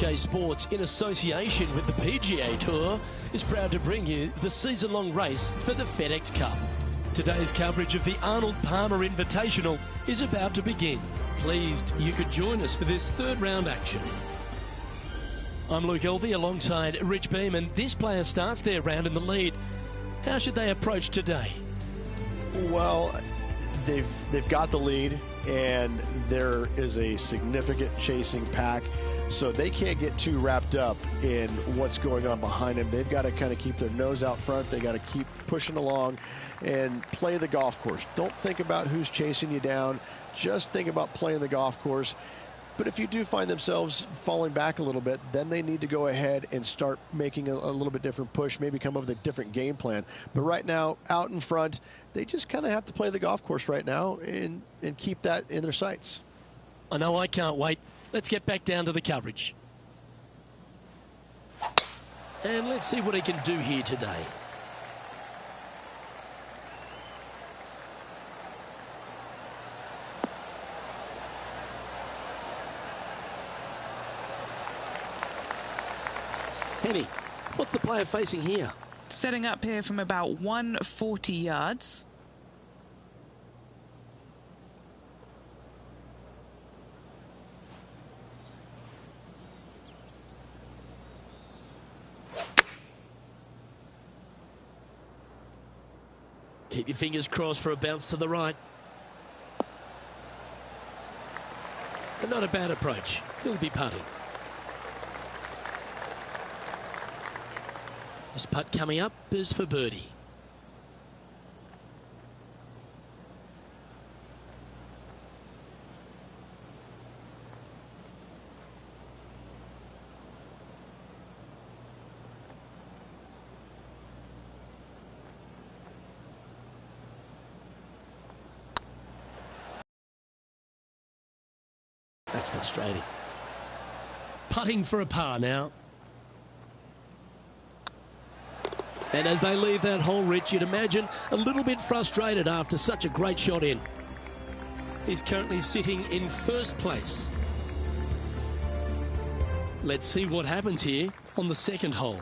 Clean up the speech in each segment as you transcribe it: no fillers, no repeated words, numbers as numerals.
SK Sports, in association with the PGA Tour, is proud to bring you the season-long race for the FedEx Cup. Today's coverage of the Arnold Palmer Invitational is about to begin. Pleased you could join us for this third round action. I'm Luke Elvey alongside Rich Beam, and this player starts their round in the lead. How should they approach today? Well, they've got the lead, and there is a significant chasing pack, so they can't get too wrapped up in what's going on behind them. They've got to kind of keep their nose out front. They got to keep pushing along and play the golf course. Don't think about who's chasing you down. Just think about playing the golf course. But if you do find themselves falling back a little bit, then they need to go ahead and start making a little bit different push, maybe come up with a different game plan. But right now, out in front, they just kind of have to play the golf course right now and keep that in their sights. I know I can't wait. Let's get back down to the coverage. And let's see what he can do here today. Penny, what's the player facing here? Setting up here from about 140 yards. Keep your fingers crossed for a bounce to the right. And not a bad approach. He'll be putting. This putt coming up is for birdie. That's frustrating. Putting for a par now. And as they leave that hole, Rich, you'd imagine a little bit frustrated after such a great shot in. He's currently sitting in first place. Let's see what happens here on the second hole.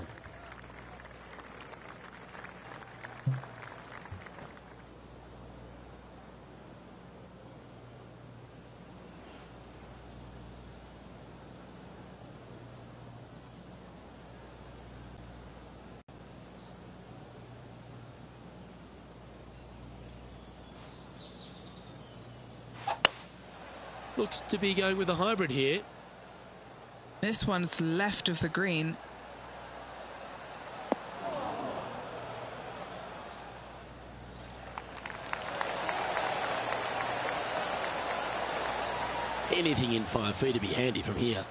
Looks to be going with a hybrid here. This one's left of the green. Anything in 5 feet to be handy from here.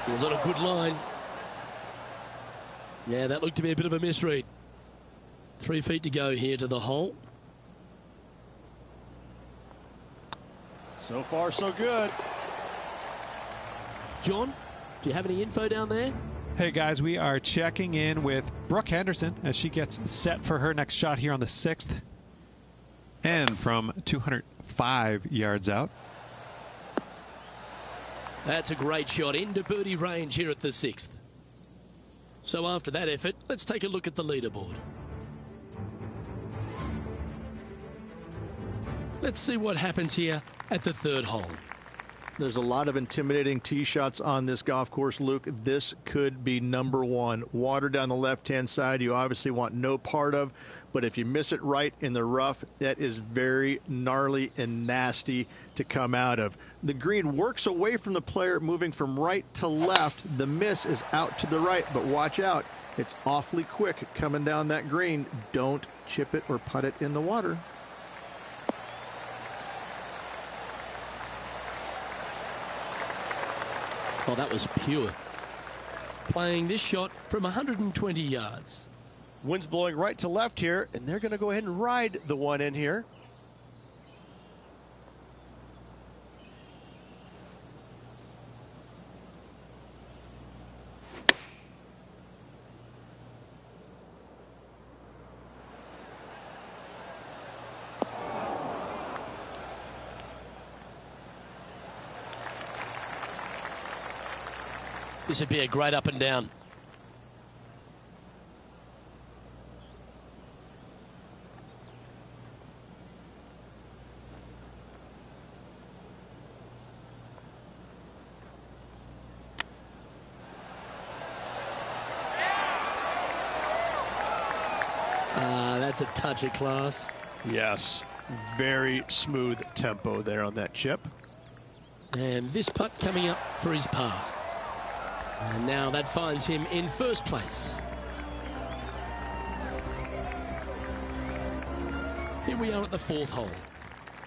It was on a good line. Yeah, that looked to be a bit of a misread. 3 feet to go here to the hole. So far, so good. John, do you have any info down there? Hey guys, we are checking in with Brooke Henderson as she gets set for her next shot here on the 6th. And from 205 yards out. That's a great shot into birdie range here at the 6th. So after that effort, let's take a look at the leaderboard. Let's see what happens here at the third hole. There's a lot of intimidating tee shots on this golf course, Luke. This could be number one. Water down the left-hand side you obviously want no part of, but if you miss it right in the rough, that is very gnarly and nasty to come out of. The green works away from the player, moving from right to left. The miss is out to the right, but watch out. It's awfully quick coming down that green. Don't chip it or putt it in the water. Oh, that was pure. Playing this shot from 120 yards. Wind's blowing right to left here, and they're going to go ahead and ride the one in here. This would be a great up and down. That's a touch of class. Yes, very smooth tempo there on that chip. And this putt coming up for his par. And now that finds him in first place. Here we are at the fourth hole.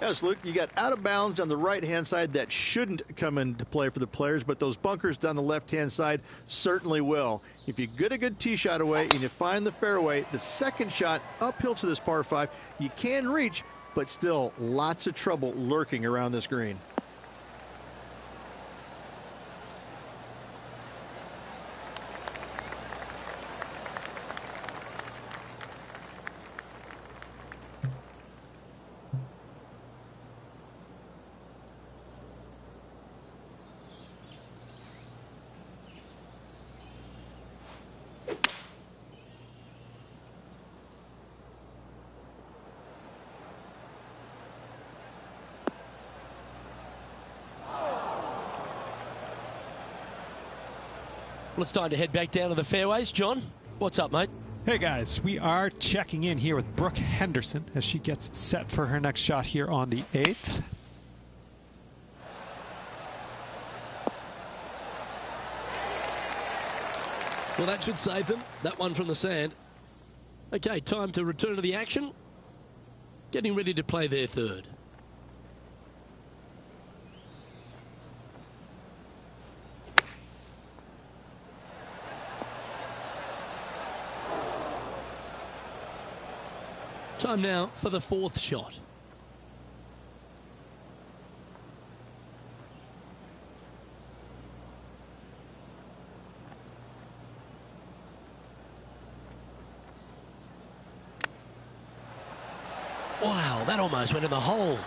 Yes, Luke, you got out of bounds on the right-hand side that shouldn't come into play for the players, but those bunkers down the left-hand side certainly will. If you get a good tee shot away and you find the fairway, the second shot uphill to this par 5, you can reach, but still lots of trouble lurking around this green. Well, it's time to head back down to the fairways. John, what's up, mate? Hey guys, we are checking in here with Brooke Henderson as she gets set for her next shot here on the 8th. Well, that should save them. That one from the sand. Okay, time to return to the action. Getting ready to play their third. Time now for the fourth shot. Wow, that almost went in the hole.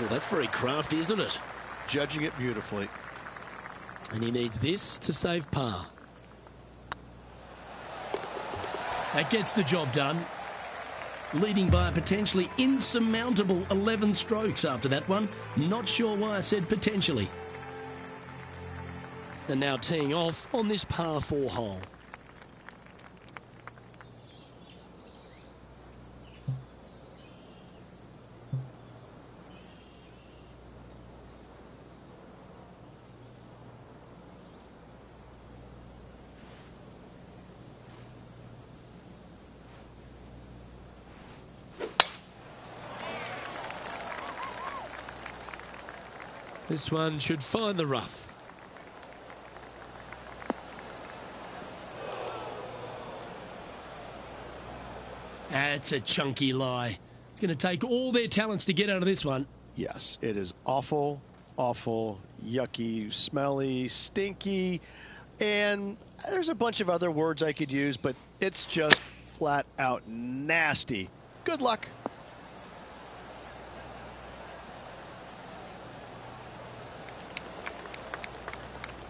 Well, that's very crafty, isn't it? Judging it beautifully. And he needs this to save par. That gets the job done. Leading by a potentially insurmountable 11 strokes after that one. Not sure why I said potentially. And now teeing off on this par 4 hole. This one should find the rough. That's a chunky lie. It's going to take all their talents to get out of this one. Yes, it is awful, awful, yucky, smelly, stinky, and there's a bunch of other words I could use, but it's just flat out nasty. Good luck.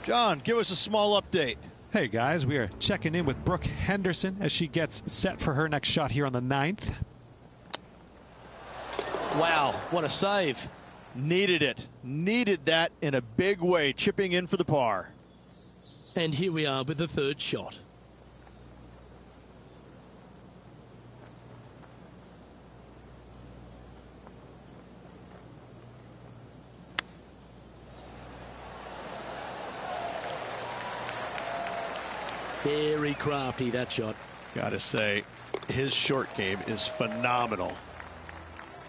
John, give us a small update. Hey guys, we are checking in with Brooke Henderson as she gets set for her next shot here on the 9th. Wow, what a save. Needed it. Needed that in a big way, chipping in for the par. And here we are with the third shot. Very crafty, that shot. Gotta say, his short game is phenomenal.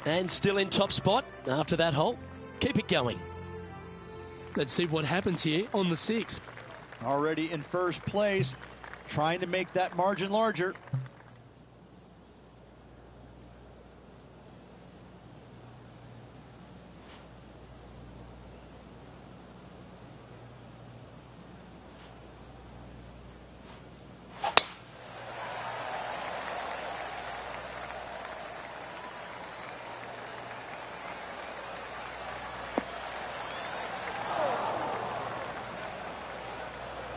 And still in top spot after that hole. Keep it going. Let's see what happens here on the 6th. Already in first place, trying to make that margin larger.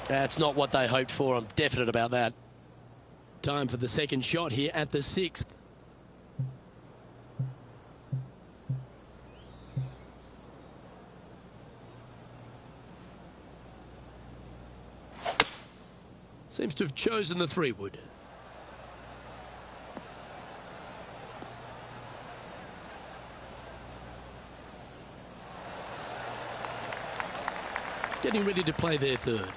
That's not what they hoped for. I'm definite about that. Time for the second shot here at the 6th. Seems to have chosen the 3-wood. Getting ready to play their 3rd.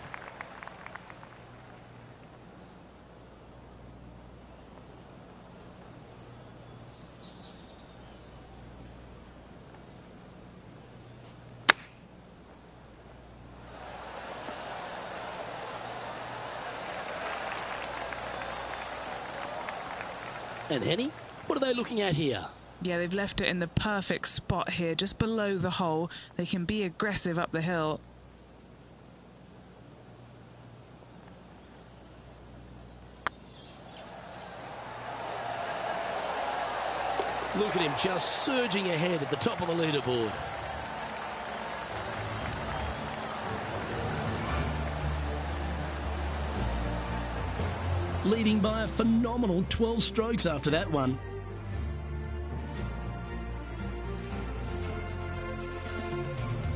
And Henny, what are they looking at here? Yeah, they've left it in the perfect spot here, just below the hole. They can be aggressive up the hill. Look at him just surging ahead at the top of the leaderboard. Leading by a phenomenal 12 strokes after that one.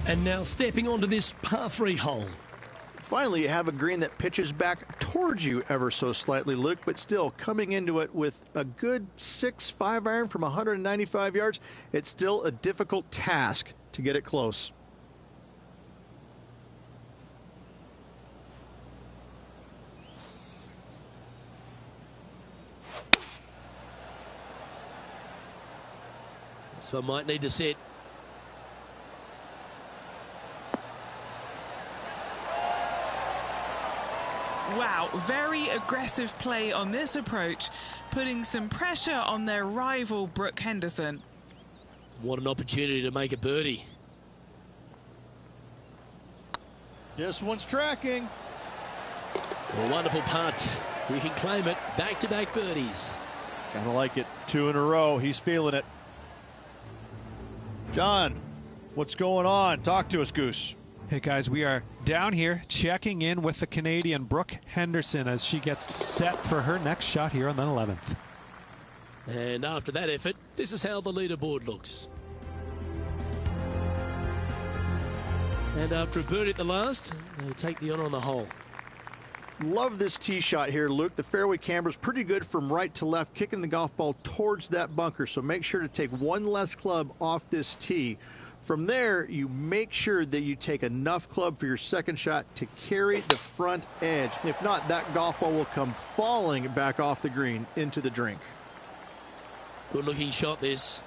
And now stepping onto this par 3 hole. Finally, you have a green that pitches back towards you ever so slightly, Luke, but still coming into it with a good 6-5 iron from 195 yards. It's still a difficult task to get it close. So I might need to set. Wow, very aggressive play on this approach, putting some pressure on their rival Brooke Henderson. What an opportunity to make a birdie. This one's tracking. A wonderful putt. You can claim it. Back-to-back birdies. Gotta like it. 2 in a row. He's feeling it. John, what's going on? Talk to us, Goose. Hey guys, we are down here checking in with the Canadian Brooke Henderson as she gets set for her next shot here on the 11th. And after that effort, this is how the leaderboard looks. And after a birdie at the last, they take the on the hole. Love this tee shot here, Luke. The fairway camber's pretty good from right to left, kicking the golf ball towards that bunker. So make sure to take one less club off this tee. From there, you make sure that you take enough club for your second shot to carry the front edge. If not, that golf ball will come falling back off the green into the drink. Good looking shot this.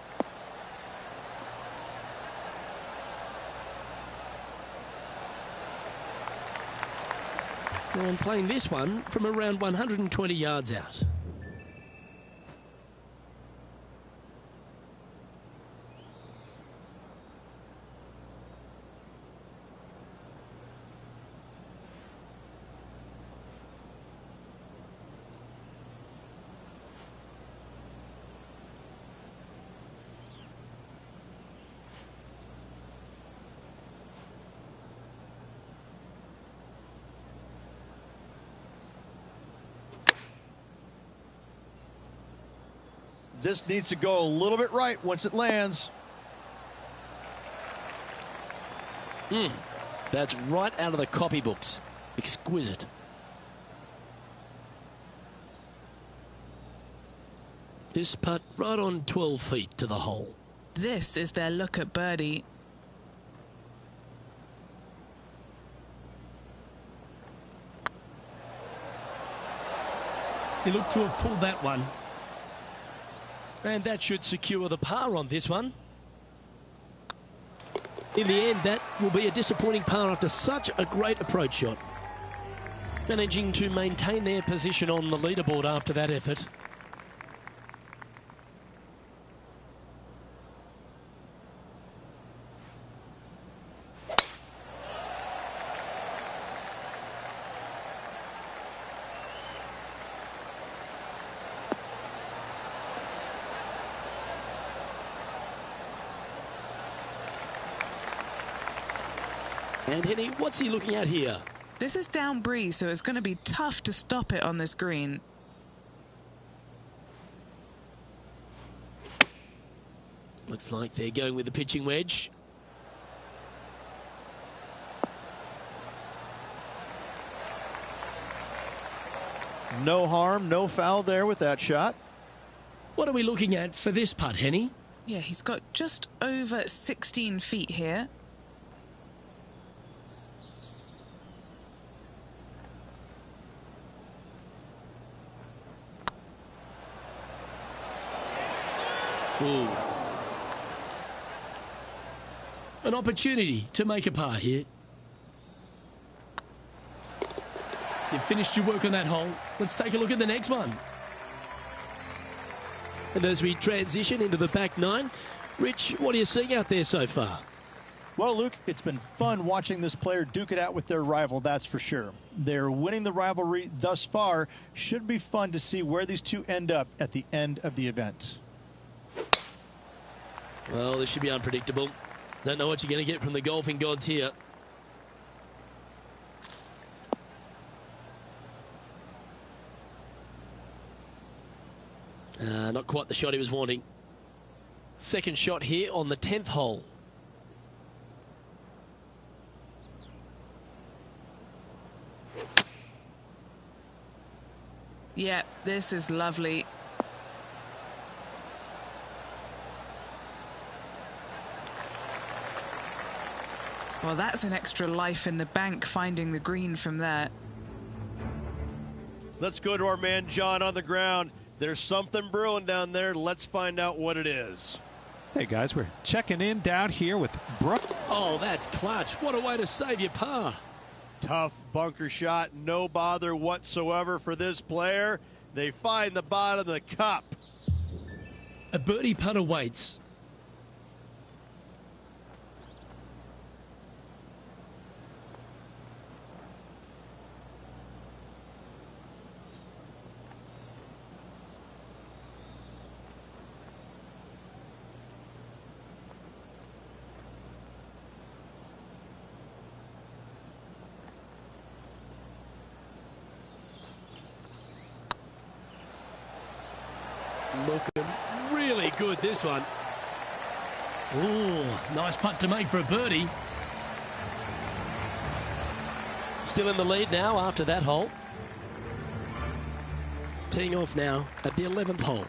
And playing this one from around 120 yards out. This needs to go a little bit right once it lands. That's right out of the copybooks. Exquisite. This putt right on 12 feet to the hole. This is their look at birdie. He looked to have pulled that one. And that should secure the par on this one. In the end, that will be a disappointing par after such a great approach shot. Managing to maintain their position on the leaderboard after that effort. And Henny, what's he looking at here? This is down breeze, so it's going to be tough to stop it on this green. Looks like they're going with the pitching wedge. No harm, no foul there with that shot. What are we looking at for this putt, Henny? Yeah, he's got just over 16 feet here. Ooh. An opportunity to make a par here. You've finished your work on that hole. Let's take a look at the next one. And as we transition into the back nine, Rich, what are you seeing out there so far? Well, Luke, it's been fun watching this player duke it out with their rival, that's for sure. They're winning the rivalry thus far. Should be fun to see where these two end up at the end of the event. Well, this should be unpredictable. Don't know what you're going to get from the golfing gods here. Not quite the shot he was wanting. Second shot here on the 10th hole. Yeah, this is lovely. Well, that's an extra life in the bank, finding the green from there. Let's go to our man John on the ground. There's something brewing down there. Let's find out what it is. Hey guys, we're checking in down here with Brooke. Oh, that's clutch. What a way to save your par. Tough bunker shot, no bother whatsoever for this player. They find the bottom of the cup. A birdie putt awaits. Looking really good, this one. Ooh, nice putt to make for a birdie. Still in the lead now after that hole. Teeing off now at the 11th hole.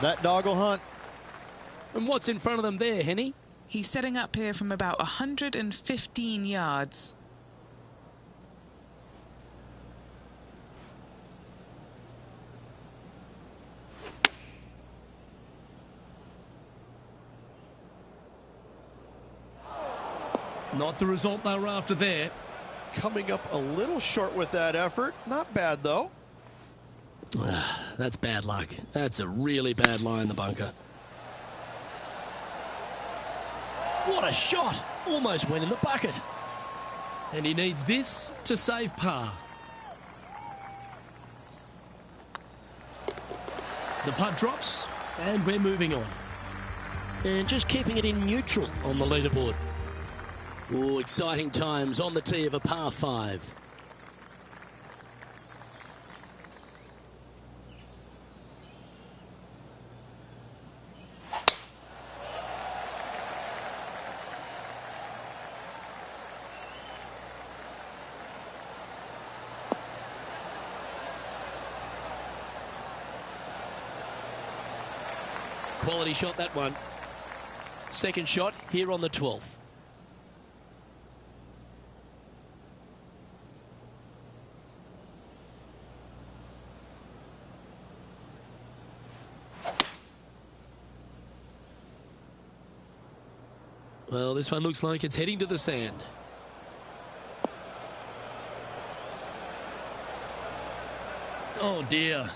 That dog will hunt. And what's in front of them there, Henny? He's setting up here from about 115 yards. Not the result they were after there. Coming up a little short with that effort. Not bad, though. That's bad luck. That's a really bad lie in the bunker. What a shot! Almost went in the bucket. And he needs this to save par. The putt drops, and we're moving on. And just keeping it in neutral on the leaderboard. Oh, exciting times on the tee of a par 5. Quality shot, that one. Second shot here on the 12th. Well, this one looks like it's heading to the sand. Oh dear.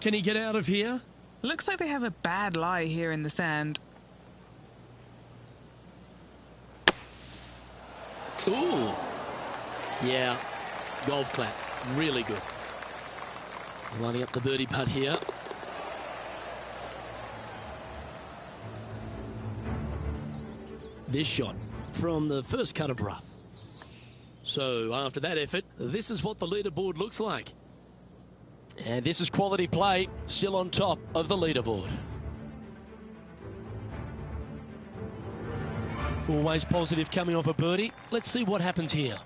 Can he get out of here? Looks like they have a bad lie here in the sand. Ooh. Yeah, golf clap. Really good. Lining up the birdie putt here. This shot from the first cut of rough. So after that effort, this is what the leaderboard looks like. And this is quality play, still on top of the leaderboard. Always positive coming off a birdie. Let's see what happens here.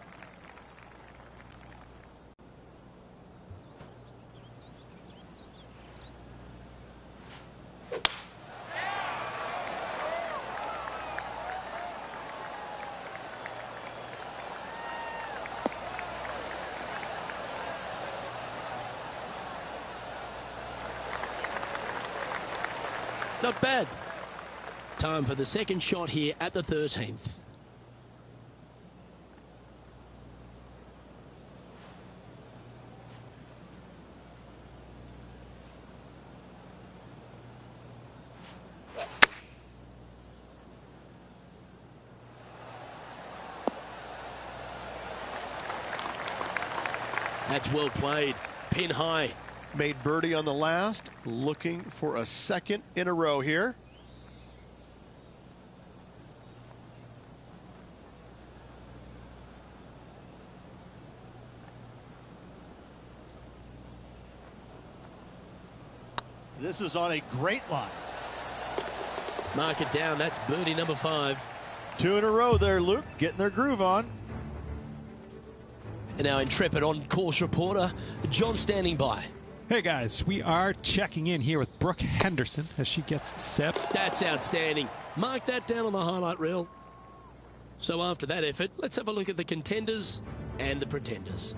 Not bad. Time for the second shot here at the 13th. That's well played. Pin high. Made birdie on the last, looking for a second in a row here. This is on a great line. Mark it down. That's birdie number 5. 2 in a row there, Luke, getting their groove on. And our intrepid on-course reporter, John, standing by. Hey guys, we are checking in here with Brooke Henderson as she gets set. That's outstanding. Mark that down on the highlight reel. So after that effort, let's have a look at the contenders and the pretenders.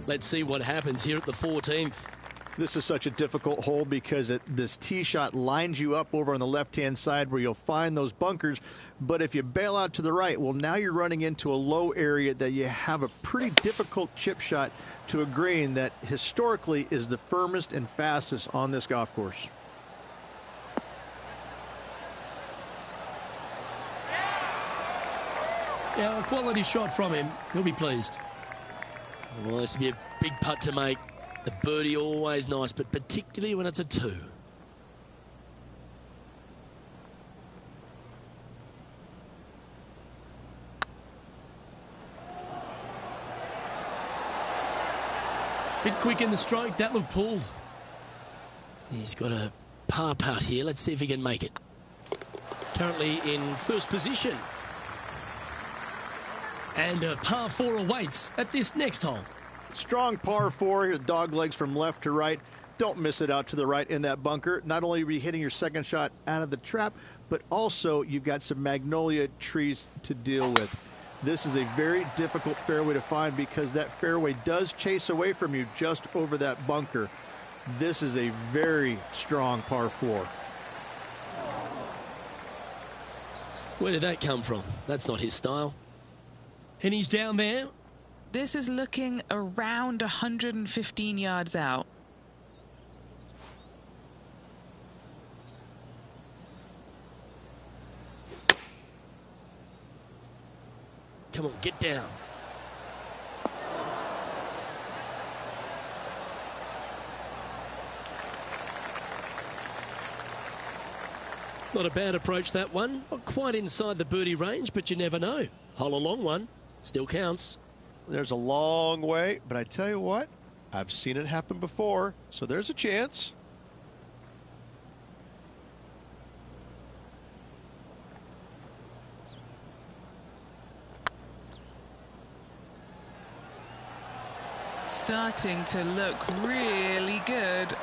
Let's see what happens here at the 14th. This is such a difficult hole because this tee shot lines you up over on the left-hand side where you'll find those bunkers. But if you bail out to the right, well, now you're running into a low area that you have a pretty difficult chip shot to a green that historically is the firmest and fastest on this golf course. Yeah, a quality shot from him. He'll be pleased. Well, this will be a big putt to make. The birdie always nice, but particularly when it's a 2. Bit quick in the stroke. That looked pulled. He's got a par putt here. Let's see if he can make it. Currently in first position. And a par 4 awaits at this next hole. Strong par 4, dog legs from left to right. Don't miss it out to the right in that bunker. Not only are you hitting your second shot out of the trap, but also you've got some magnolia trees to deal with. This is a very difficult fairway to find because that fairway does chase away from you just over that bunker. This is a very strong par 4. Where did that come from? That's not his style. And he's down there. This is looking around 115 yards out. Come on, get down. Not a bad approach, that one. Not quite inside the birdie range, but you never know. Hole a long one. Still counts. There's a long way, but I tell you what, I've seen it happen before, so there's a chance. Starting to look really good.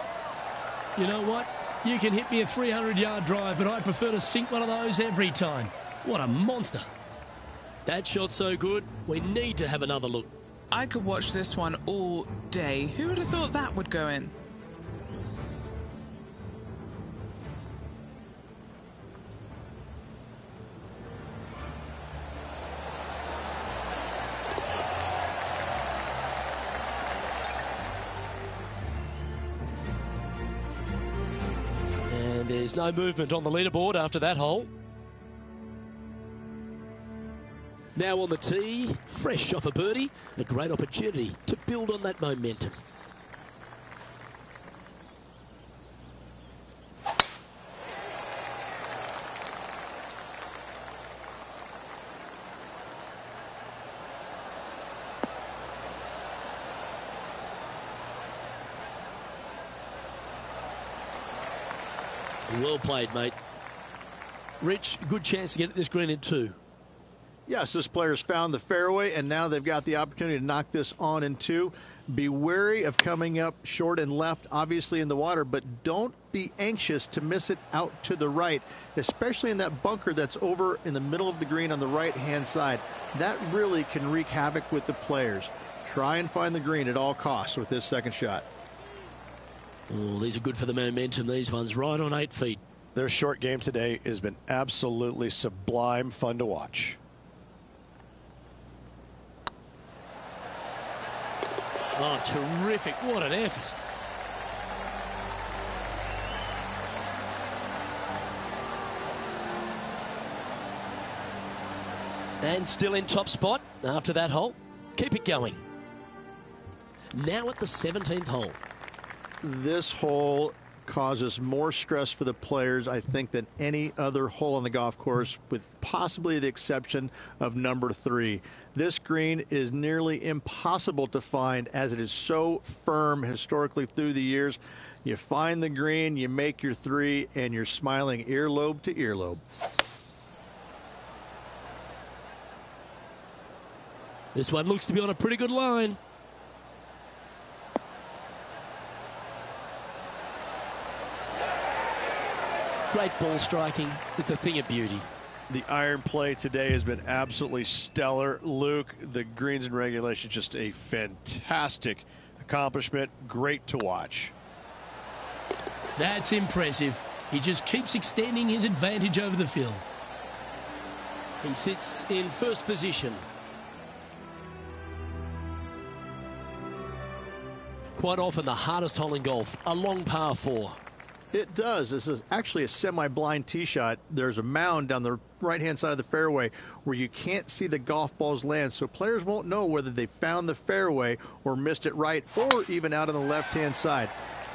You know what? You can hit me a 300-yard drive, but I'd prefer to sink one of those every time. What a monster. That shot's so good, we need to have another look. I could watch this one all day. Who would have thought that would go in? There's no movement on the leaderboard after that hole. Now on the tee, fresh off a birdie, a great opportunity to build on that momentum. Well played, mate. Rich, good chance to get this green in two. Yes, this player's found the fairway, and now they've got the opportunity to knock this on in two. Be wary of coming up short and left, obviously in the water, but don't be anxious to miss it out to the right, especially in that bunker that's over in the middle of the green on the right-hand side. That really can wreak havoc with the players. Try and find the green at all costs with this second shot. Oh, these are good for the momentum, these ones, right on 8 feet. Their short game today has been absolutely sublime fun to watch. Oh, terrific. What an effort. And still in top spot after that hole. Keep it going. Now at the 17th hole. This hole causes more stress for the players, I think, than any other hole on the golf course, with possibly the exception of number 3. This green is nearly impossible to find as it is so firm historically through the years. You find the green, you make your 3, and you're smiling earlobe to earlobe. This one looks to be on a pretty good line. Great ball striking. It's a thing of beauty. The iron play today has been absolutely stellar. Luke, the greens in regulation, just a fantastic accomplishment. Great to watch. That's impressive. He just keeps extending his advantage over the field. He sits in first position. Quite often the hardest hole in golf, a long par 4. It does. This is actually a semi-blind tee shot. There's a mound down the right-hand side of the fairway where you can't see the golf balls land, so players won't know whether they found the fairway or missed it right or even out on the left-hand side.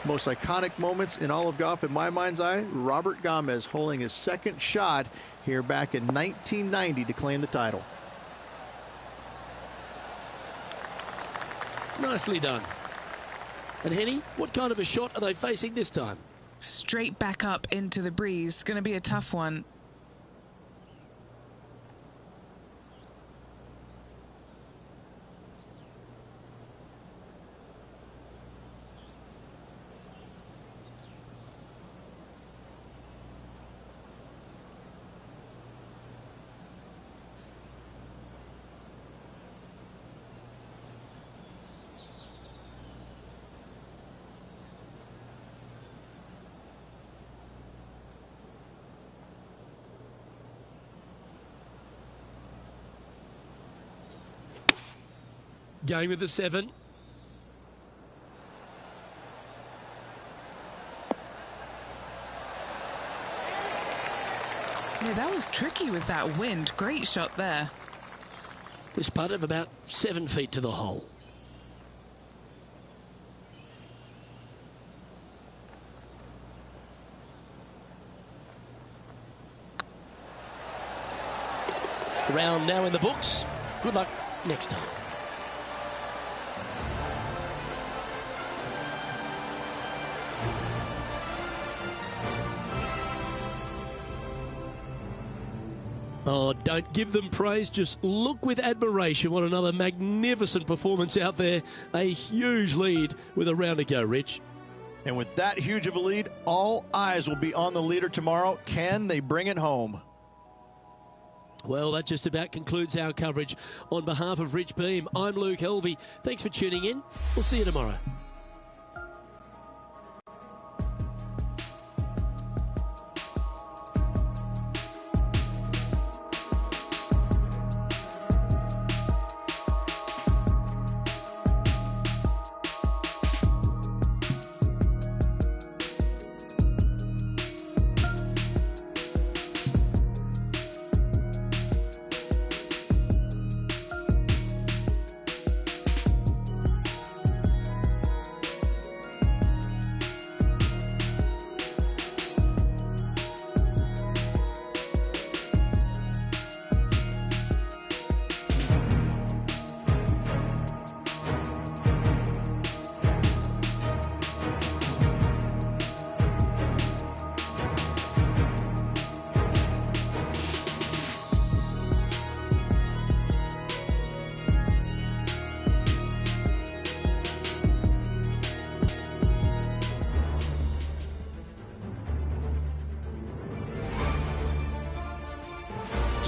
Most iconic moments in all of golf, in my mind's eye, Robert Gomez holding his second shot here back in 1990 to claim the title. Nicely done. And Henny, what kind of a shot are they facing this time? Straight back up into the breeze. Going to be a tough one. Going with the 7. Yeah, that was tricky with that wind. Great shot there. This putt of about 7 feet to the hole. Round now in the books. Good luck next time. Oh, don't give them praise, just look with admiration. What another magnificent performance out there. A huge lead with a round to go, Rich. And with that huge of a lead, all eyes will be on the leader tomorrow. Can they bring it home? Well, that just about concludes our coverage. On behalf of Rich Beam, I'm Luke Helvey. Thanks for tuning in. We'll see you tomorrow.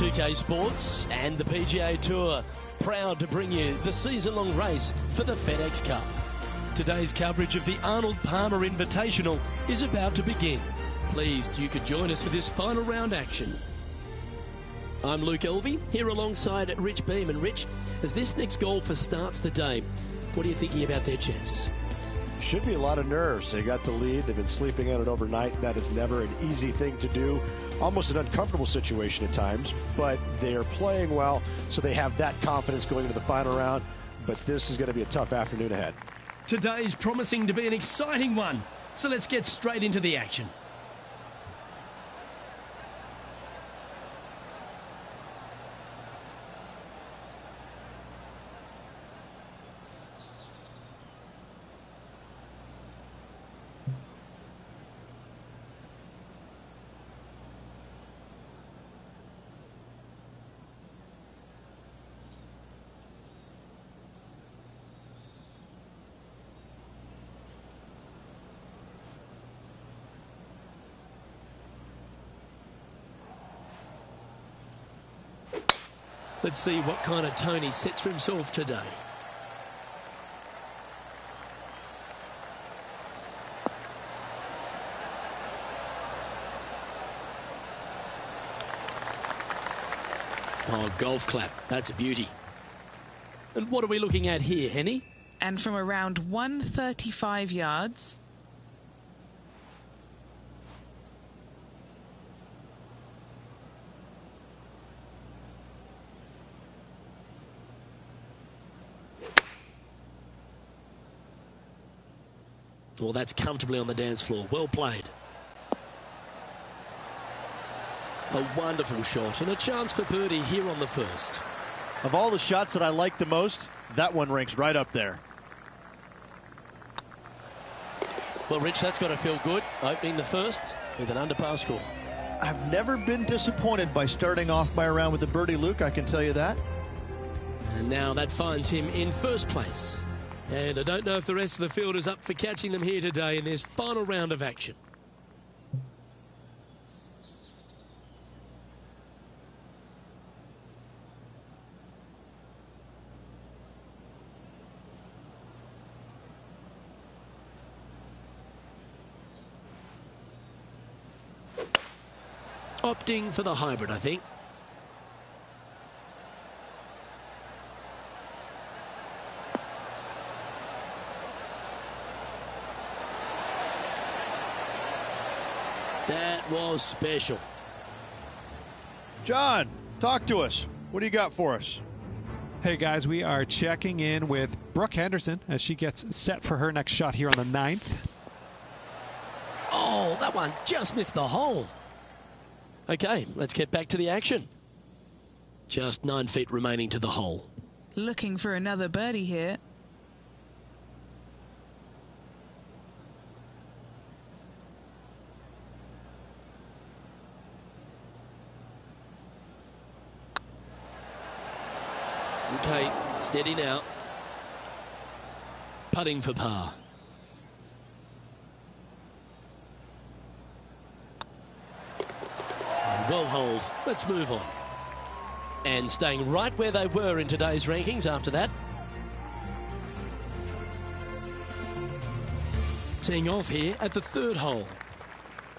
2K Sports and the PGA Tour, proud to bring you the season-long race for the FedEx Cup. Today's coverage of the Arnold Palmer Invitational is about to begin. Pleased you could join us for this final round action. I'm Luke Elvey, here alongside Rich Beam. And Rich, as this next golfer starts the day, what are you thinking about their chances? Should be a lot of nerves. They got the lead. They've been sleeping on it overnight. That is never an easy thing to do. Almost an uncomfortable situation at times, but they are playing well, so they have that confidence going into the final round. But this is going to be a tough afternoon ahead. Today's promising to be an exciting one, so let's get straight into the action. Let's see what kind of tone he sets for himself today. Oh, golf clap. That's a beauty. And what are we looking at here, Henny? And from around 135 yards. Well, that's comfortably on the dance floor. Well played. A wonderful shot and a chance for birdie here on the first. Of all the shots that I like the most, that one ranks right up there. Well, Rich, that's got to feel good. Opening the first with an under-par score. I've never been disappointed by starting off my round with a birdie, Luke, I can tell you that. And now that finds him in first place. And I don't know if the rest of the field is up for catching them here today in this final round of action. Opting for the hybrid, I think. That was special. John, talk to us. What do you got for us? Hey guys, we are checking in with Brooke Henderson as she gets set for her next shot here on the 9th. Oh, that one just missed the hole. Okay, let's get back to the action. Just 9 feet remaining to the hole. Looking for another birdie here. Okay, steady now. Putting for par. And well hold. Let's move on. And staying right where they were in today's rankings after that. Teeing off here at the 3rd hole.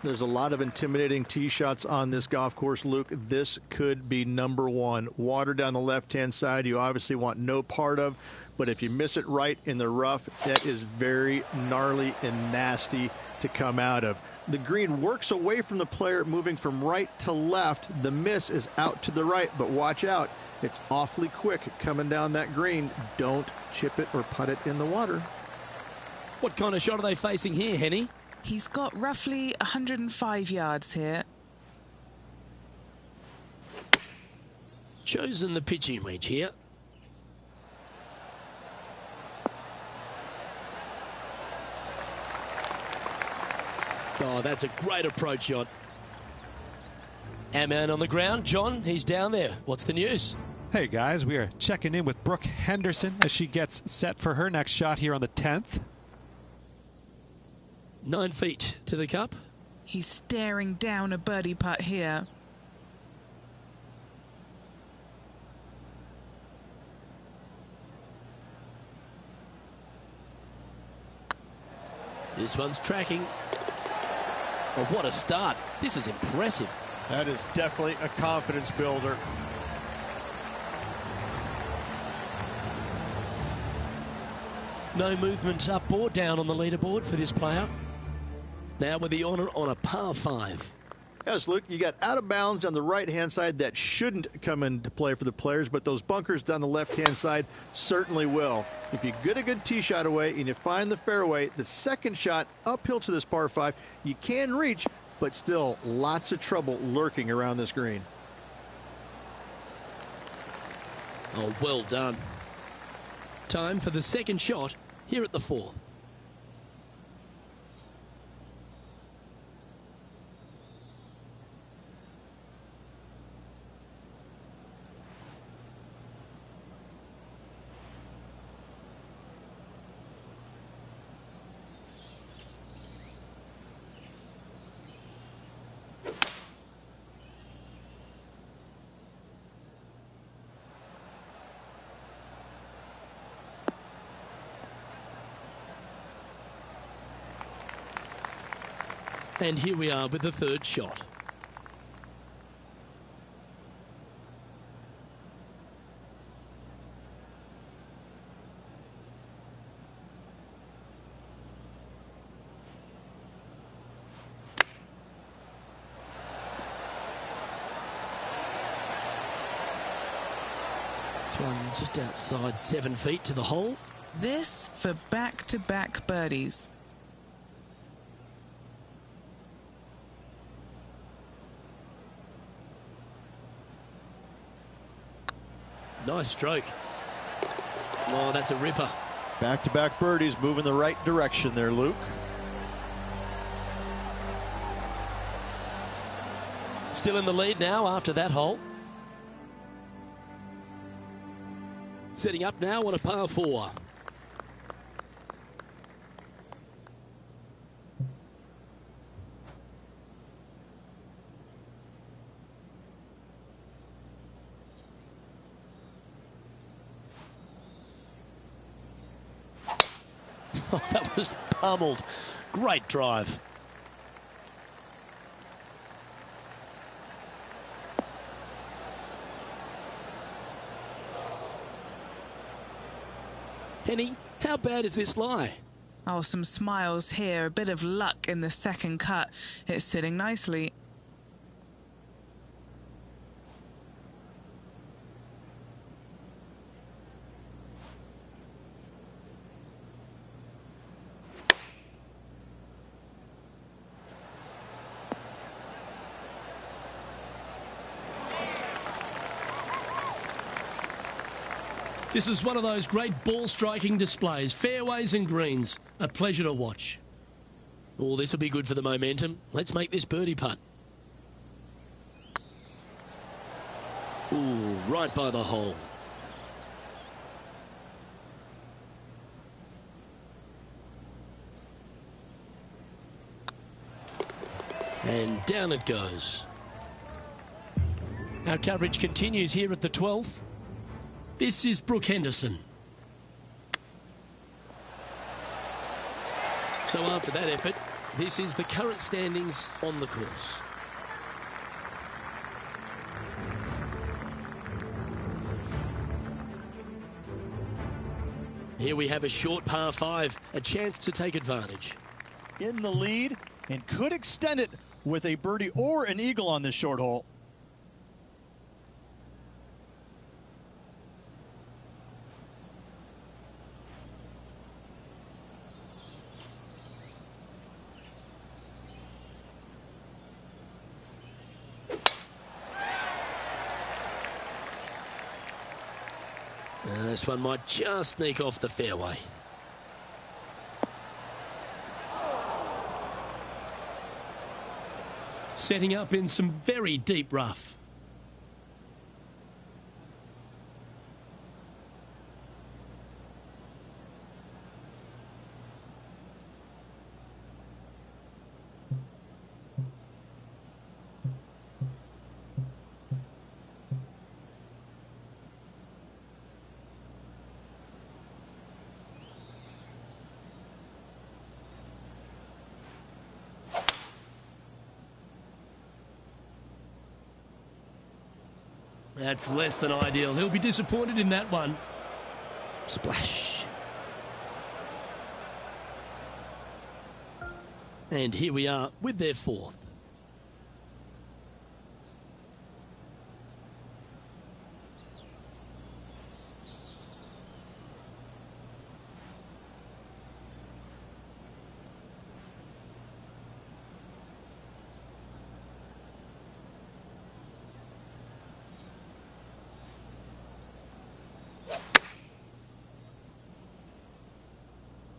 There's a lot of intimidating tee shots on this golf course, Luke. This could be number one. Water down the left-hand side, you obviously want no part of, but if you miss it right in the rough, that is very gnarly and nasty to come out of. The green works away from the player, moving from right to left. The miss is out to the right, but watch out. It's awfully quick coming down that green. Don't chip it or putt it in the water. What kind of shot are they facing here, Henny? He's got roughly 105 yards here. Chosen the pitching wedge here. Oh, that's a great approach shot. Our man on the ground, John, he's down there. What's the news? Hey guys, we are checking in with Brooke Henderson as she gets set for her next shot here on the 10th. 9 feet to the cup. He's staring down a birdie putt here. This one's tracking. Oh, what a start. This is impressive. That is definitely a confidence builder. No movement up or down on the leaderboard for this player. Now with the honour on a par 5. Yes, Luke, you got out of bounds on the right-hand side that shouldn't come into play for the players, but those bunkers down the left-hand side certainly will. If you get a good tee shot away and you find the fairway, the second shot uphill to this par 5, you can reach, but still lots of trouble lurking around this green. Oh, well done. Time for the second shot here at the 4th. And here we are with the third shot. This one just outside 7 feet to the hole. This for back-to-back birdies. Nice stroke. Oh, that's a ripper. Back-to-back birdies, moving the right direction there, Luke. Still in the lead now after that hole. Setting up now on a par 4. Oh, that was pummeled. Great drive. Henny, how bad is this lie? Oh, some smiles here. A bit of luck in the second cut. It's sitting nicely. This is one of those great ball-striking displays, fairways and greens. A pleasure to watch. Oh, this will be good for the momentum. Let's make this birdie putt. Ooh, right by the hole. And down it goes. Our coverage continues here at the 12th. This is Brooke Henderson. So after that effort, this is the current standings on the course. Here we have a short par 5, a chance to take advantage. In the lead and could extend it with a birdie or an eagle on this short hole. This one might just sneak off the fairway. Setting up in some very deep rough. That's less than ideal. He'll be disappointed in that one. Splash. And here we are with their fourth.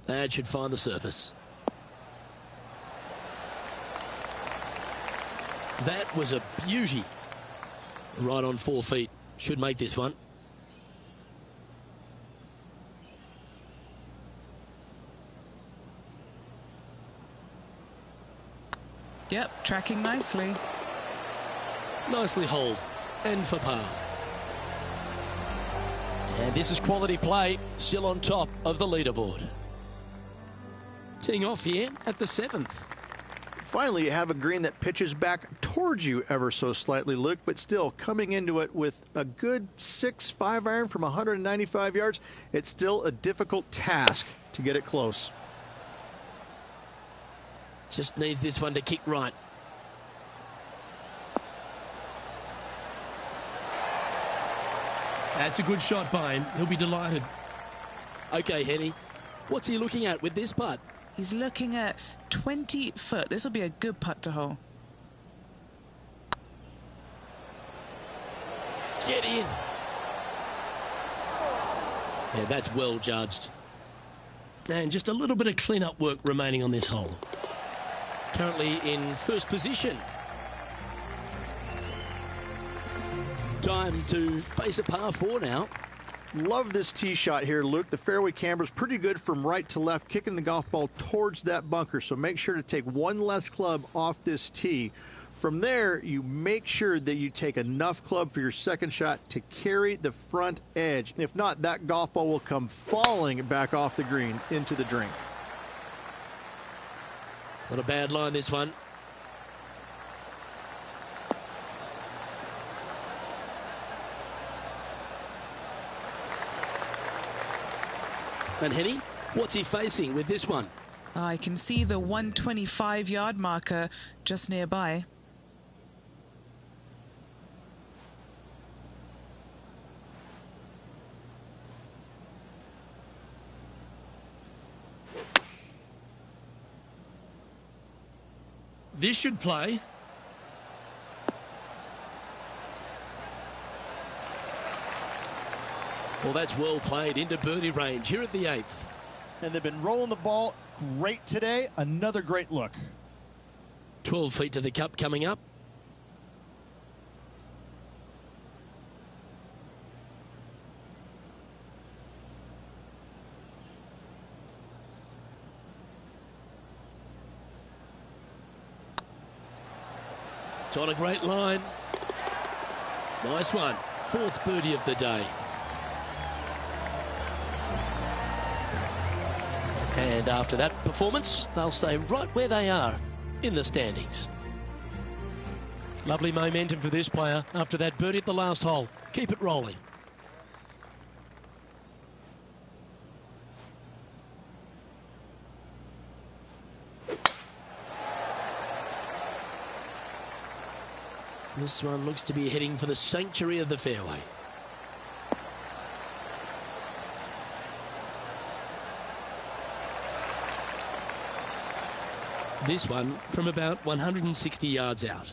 That should find the surface. That was a beauty. Right on 4 feet. Should make this one. Yep, tracking nicely. Nicely holed. And for par. And this is quality play. Still on top of the leaderboard. Teeing off here at the 7th. Finally, you have a green that pitches back towards you ever so slightly, Luke, but still coming into it with a good 6-5 iron from 195 yards. It's still a difficult task to get it close. Just needs this one to kick right. That's a good shot by him. He'll be delighted. Okay, Henny. What's he looking at with this putt? He's looking at 20 foot. This will be a good putt to hole. Get in. Yeah, that's well judged. And just a little bit of clean-up work remaining on this hole. Currently in first position. Time to face a par 4 now. Love this tee shot here, Luke. The fairway camber's pretty good from right to left, kicking the golf ball towards that bunker. So make sure to take one less club off this tee. From there, you make sure that you take enough club for your second shot to carry the front edge. If not, that golf ball will come falling back off the green into the drink. Not a bad line, this one. And Henny, what's he facing with this one? I can see the 125-yard marker just nearby. This should play. Well, that's well played into birdie range here at the 8th. And they've been rolling the ball great today. Another great look. 12 feet to the cup coming up. It's on a great line. Nice one. 4th birdie of the day. And after that performance, they'll stay right where they are in the standings. Lovely momentum for this player after that birdie at the last hole. Keep it rolling. This one looks to be heading for the sanctuary of the fairway. This one from about 160 yards out.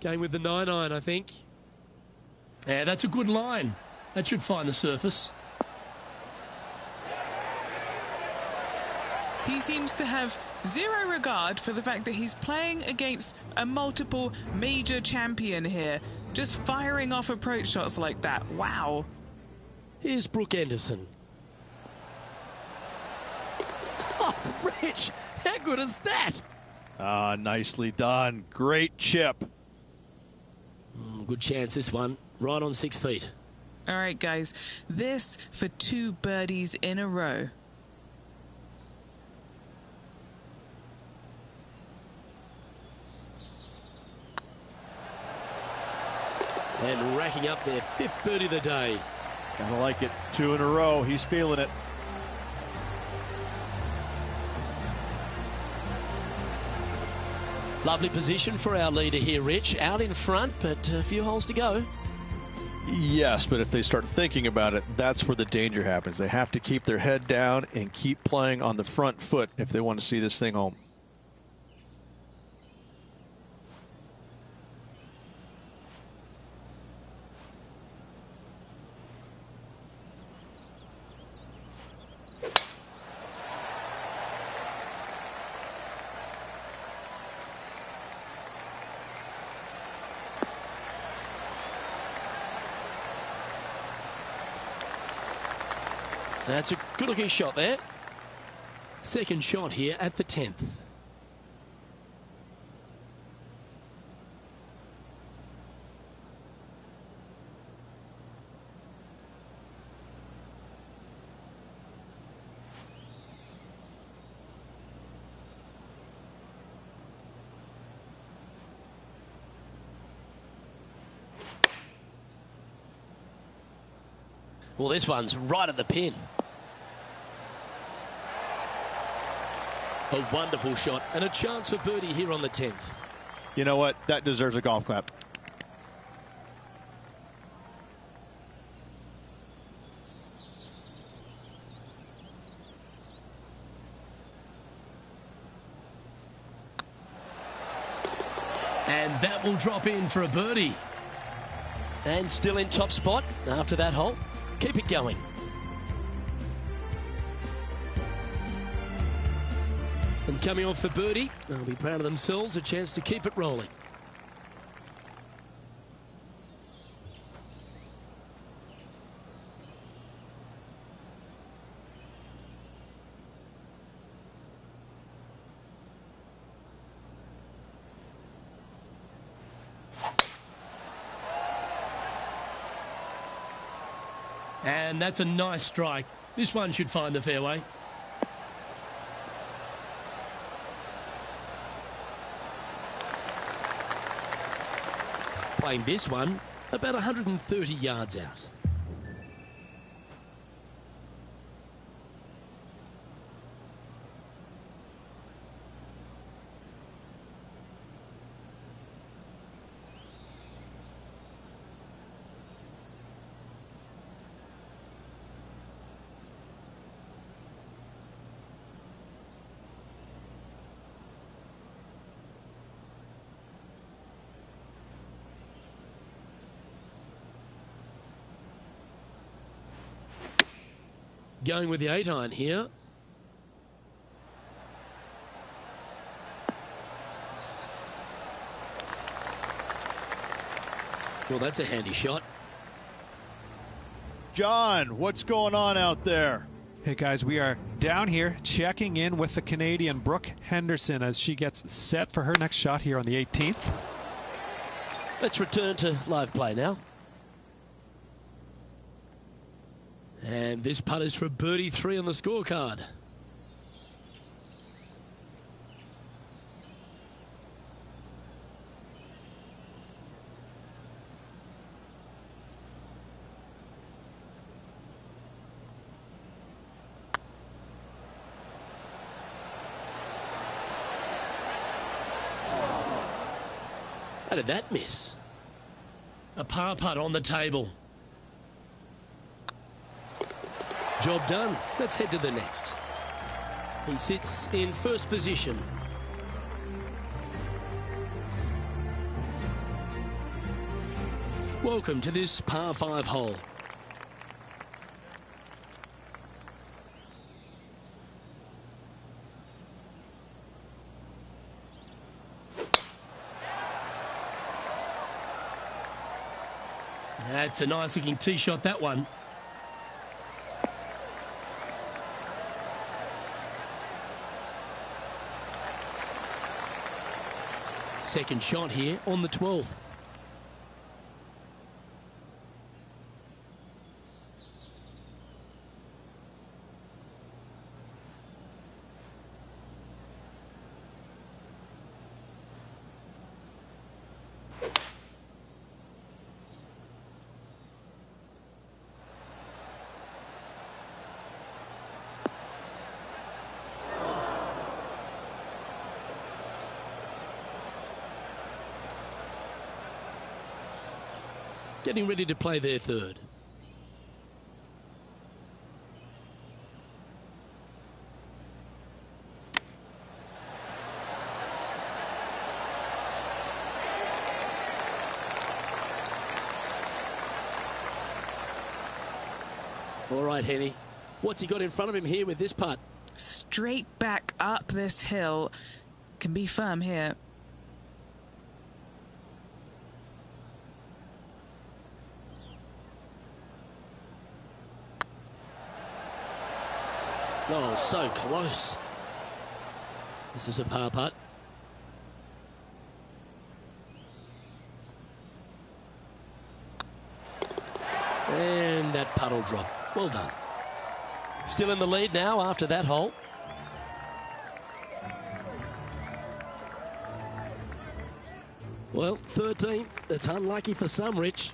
Going with the 9-iron, I think. Yeah, that's a good line. That should find the surface. He seems to have zero regard for the fact that he's playing against a multiple major champion here. Just firing off approach shots like that. Wow. Here's Brooke Anderson. Oh, Rich, how good is that? Nicely done. Great chip. Good chance, this one. Right on 6 feet. All right, guys, this for 2 birdies in a row. And racking up their 5th birdie of the day. Gotta like it. 2 in a row. He's feeling it. Lovely position for our leader here, Rich. Out in front, but a few holes to go. Yes, but if they start thinking about it, that's where the danger happens. They have to keep their head down and keep playing on the front foot if they want to see this thing home. That's a good-looking shot there. Second shot here at the 10th. Well, this one's right at the pin. A wonderful shot and a chance for birdie here on the 10th. You know what? That deserves a golf clap. And that will drop in for a birdie. And still in top spot after that hole. Keep it going. And coming off for birdie, they'll be proud of themselves, a chance to keep it rolling. And that's a nice strike. This one should find the fairway. Playing this one about 130 yards out. Going with the 8-iron here. Well, that's a handy shot. John, what's going on out there? Hey guys, we are down here checking in with the Canadian Brooke Henderson as she gets set for her next shot here on the 18th. Let's return to live play now. And this putt is for birdie 3 on the scorecard. How did that miss? A par putt on the table. Job done. Let's head to the next. He sits in first position. Welcome to this par 5 hole. That's a nice looking tee shot, that one. Second shot here on the 12th. getting ready to play their third. All right, Henny. What's he got in front of him here with this putt? Straight back up this hill. Can be firm here. Oh, so close. This is a par putt. And that putt will drop. Well done. Still in the lead now after that hole. Well, 13th. It's unlucky for some, Rich.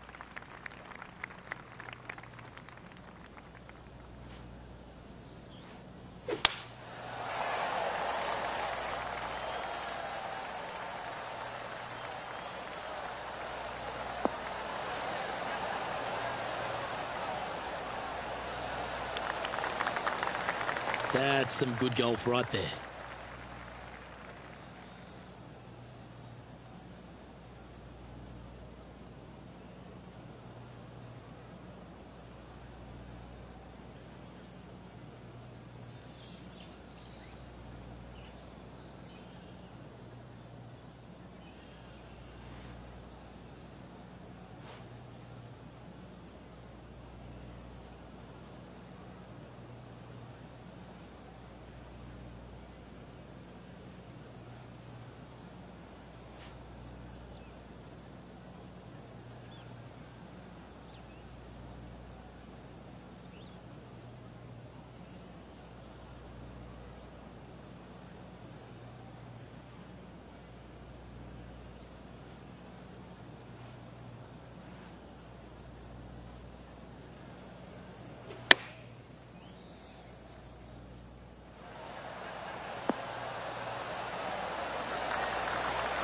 That's some good golf right there.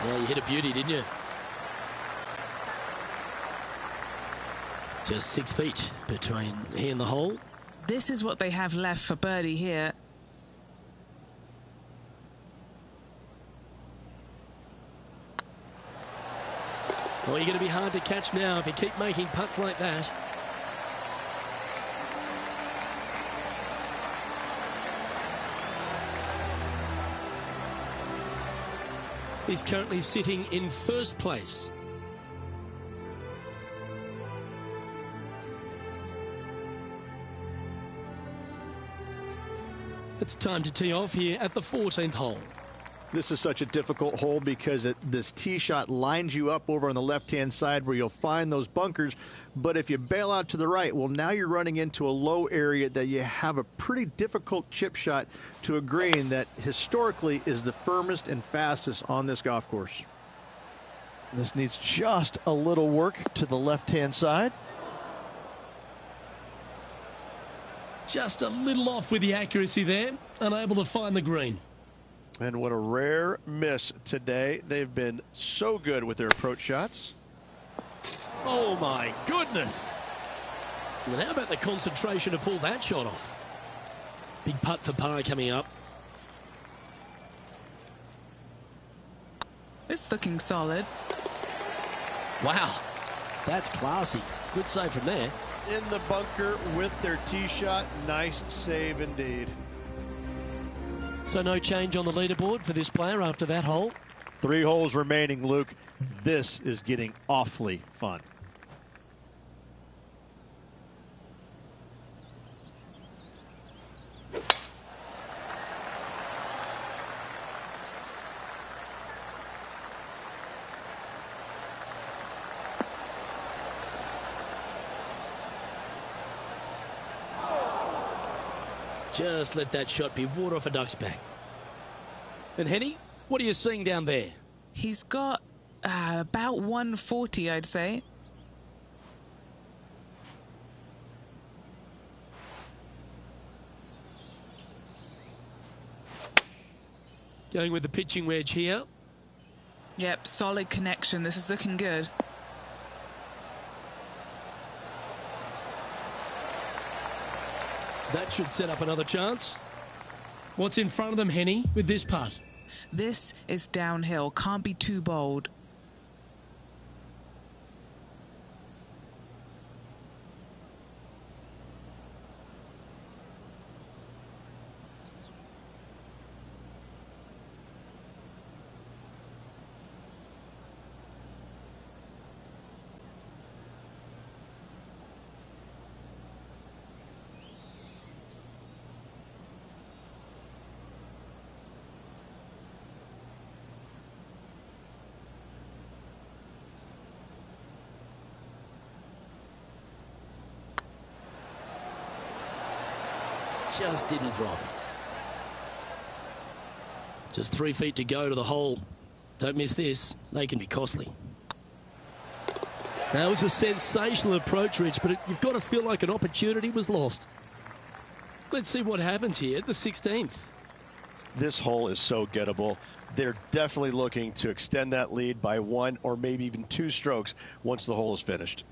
Yeah, you hit a beauty, didn't you? Just 6 feet between he and the hole. This is what they have left for birdie here. Well, you're going to be hard to catch now if you keep making putts like that. He's currently sitting in first place. It's time to tee off here at the 14th hole. This is such a difficult hole because this tee shot lines you up over on the left-hand side where you'll find those bunkers. But if you bail out to the right, well, now you're running into a low area that you have a pretty difficult chip shot to a green that historically is the firmest and fastest on this golf course. This needs just a little work to the left-hand side. Just a little off with the accuracy there, unable to find the green. And what a rare miss today. They've been so good with their approach shots. Oh my goodness. And how about the concentration to pull that shot off? Big putt for par coming up. It's looking solid. Wow, that's classy. Good save from there. In the bunker with their tee shot. Nice save indeed. So no change on the leaderboard for this player after that hole. 3 holes remaining, Luke. This is getting awfully fun. Just let that shot be water off a duck's back. And Henny, what are you seeing down there? He's got about 140, I'd say. Going with the pitching wedge here. Yep, solid connection. This is looking good. That should set up another chance. What's in front of them, Henny, with this putt? This is downhill. Can't be too bold. Just didn't drop. Just 3 feet to go to the hole. Don't miss this. They can be costly. That was a sensational approach, Rich, but you've got to feel like an opportunity was lost. Let's see what happens here at the 16th. This hole is so gettable. They're definitely looking to extend that lead by 1 or maybe even 2 strokes once the hole is finished.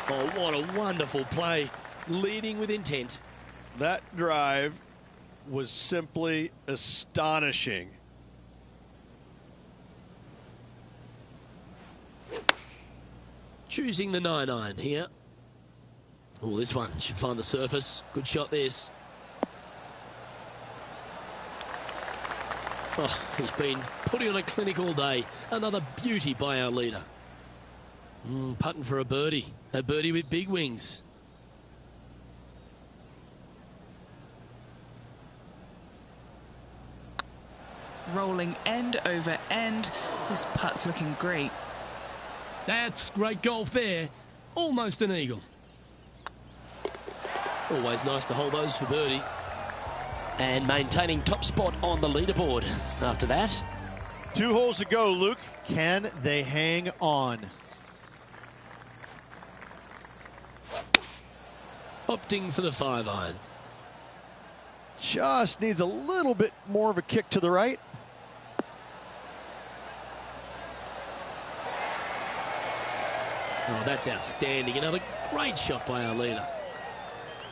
Oh, what a wonderful play. Leading with intent. That drive was simply astonishing. Choosing the 9-iron here. Oh, this one should find the surface. Good shot, this. Oh, he's been putting on a clinic all day. Another beauty by our leader. Putting for a birdie. A birdie with big wings. Rolling end over end. This putt's looking great. That's great golf there. Almost an eagle. Always nice to hold those for birdie. And maintaining top spot on the leaderboard after that. 2 holes to go, Luke. Can they hang on? Opting for the 5-iron. Just needs a little bit more of a kick to the right. Oh, that's outstanding. Another great shot by our leader.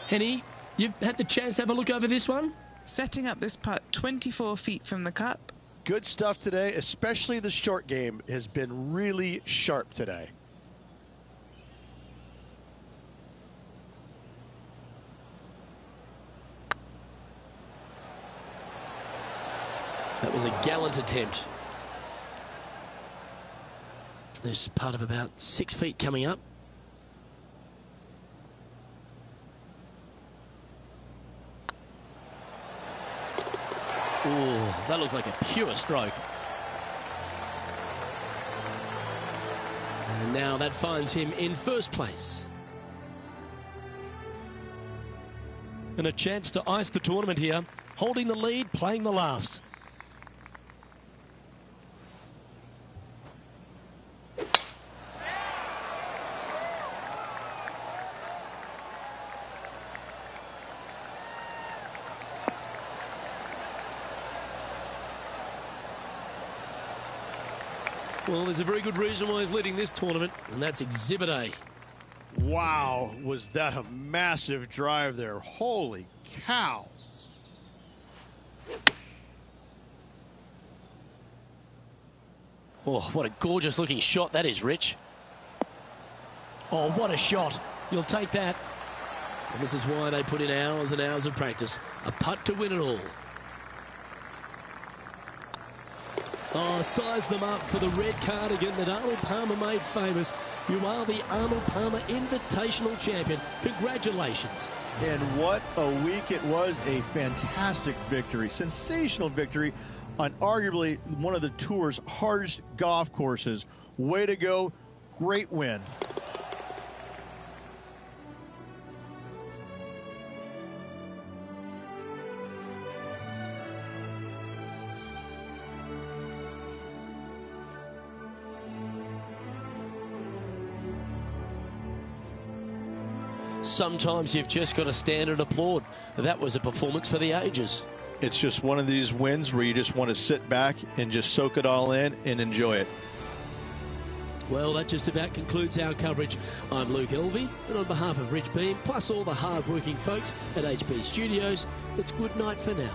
Henny, you've had the chance to have a look over this one? Setting up this putt 24 feet from the cup. Good stuff today, especially the short game has been really sharp today. That was a gallant attempt. There's part of about 6 feet coming up. Oh, that looks like a pure stroke. And now that finds him in first place. And a chance to ice the tournament here. Holding the lead, playing the last. Well, there's a very good reason why he's leading this tournament, and that's Exhibit A. Wow, was that a massive drive there. Holy cow. Oh, what a gorgeous looking shot that is, Rich. Oh, what a shot. You'll take that. And this is why they put in hours and hours of practice. A putt to win it all. Oh, size them up for the red cardigan that Arnold Palmer made famous. You are the Arnold Palmer Invitational Champion. Congratulations. And what a week it was. A fantastic victory. Sensational victory on arguably one of the tour's hardest golf courses. Way to go. Great win. sometimes you've just got to stand and applaud. That was a performance for the ages. It's just one of these wins where you just want to sit back and just soak it all in and enjoy it. Well, that just about concludes our coverage. I'm Luke Elvey, and on behalf of Rich Beam, plus all the hard-working folks at HB Studios, it's good night for now.